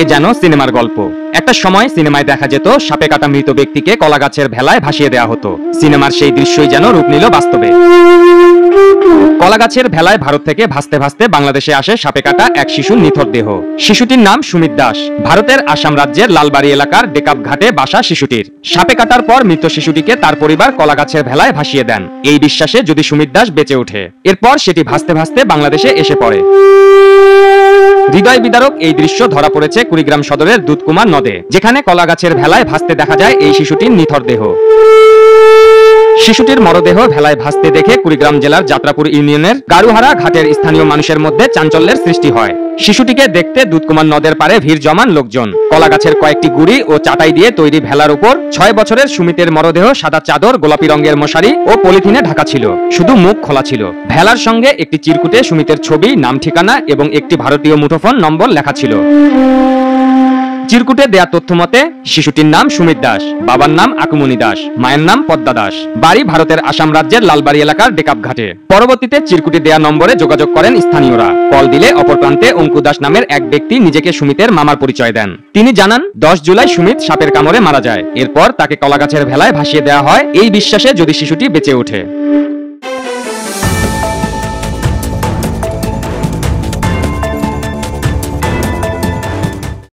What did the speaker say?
এ যেন সিনেমার গল্প। একটা সময় সিনেমায় দেখা যেত সাপে কাটা মৃত ব্যক্তিকে কলা গাছের ভেলায় ভাসিয়ে দেওয়া হতো। সিনেমার সেই দৃশ্যই যেন রূপ নিল বাস্তবে। কলা গাছের ভেলায় ভারত থেকে ভাসতে ভাসতে বাংলাদেশে আসে সাপে কাটা এক শিশুর নিথর দেহ। শিশুটির নাম সুমিত দাস। ভারতের আসাম রাজ্যের লালবাড়ি এলাকার ডেকাব ঘাটে বাসা শিশুটির। সাপে কাটার পর মৃত শিশুটিকে তার পরিবার কলা গাছের ভেলায় ভাসিয়ে দেন, এই বিশ্বাসে যদি সুমিত দাস বেঁচে ওঠে। এরপর সেটি ভাসতে ভাসতে বাংলাদেশে এসে পড়ে। হৃদয় বিদারক এই দৃশ্য ধরা পড়েছে কুড়িগ্রাম সদরের দুধকুমার নদে, যেখানে কলা গাছের ভেলায় ভাসতে দেখা যায় এই শিশুটির নিথর দেহ। শিশুটির মরদেহ ভেলায় ভাসতে দেখে কুড়িগ্রাম জেলার যাত্রাপুর ইউনিয়নের গাড়ুহারা ঘাটের স্থানীয় মানুষের মধ্যে চাঞ্চল্যের সৃষ্টি হয়। শিশুটিকে দেখতে দুধকুমার নদের পারে ভিড় জমান লোকজন। কলা গাছের কয়েকটি গুড়ি ও চাটাই দিয়ে তৈরি ভেলার উপর 6 বছরের সুমিতের মরদেহ সাদা চাদর, গোলাপি রঙের মশারি ও পলিথিনে ঢাকা ছিল, শুধু মুখ খোলা ছিল। ভেলার সঙ্গে একটি চিরকুটে সুমিতের ছবি, নাম, ঠিকানা এবং একটি ভারতীয় মুঠোফোন নম্বর লেখা ছিল। চিরকুটে দেয়া তথ্য মতে শিশুটির নাম সুমিত দাস, বাবার নাম আকুমনি দাস, মায়ের নাম পদ্মা দাস, বাড়ি ভারতের আসাম রাজ্যের লালবাড়ি এলাকার ডেকাব ঘাটে। পরবর্তীতে চিরকুটে দেয়া নম্বরে যোগাযোগ করেন স্থানীয়রা। কল দিলে অপর প্রান্তে অঙ্কু দাস নামের এক ব্যক্তি নিজেকে সুমিতের মামার পরিচয় দেন। তিনি জানান 10 জুলাই সুমিত সাপের কামড়ে মারা যায়। এরপর তাকে কলা গাছের ভেলায় ভাসিয়ে দেওয়া হয় এই বিশ্বাসে যদি শিশুটি বেঁচে ওঠে।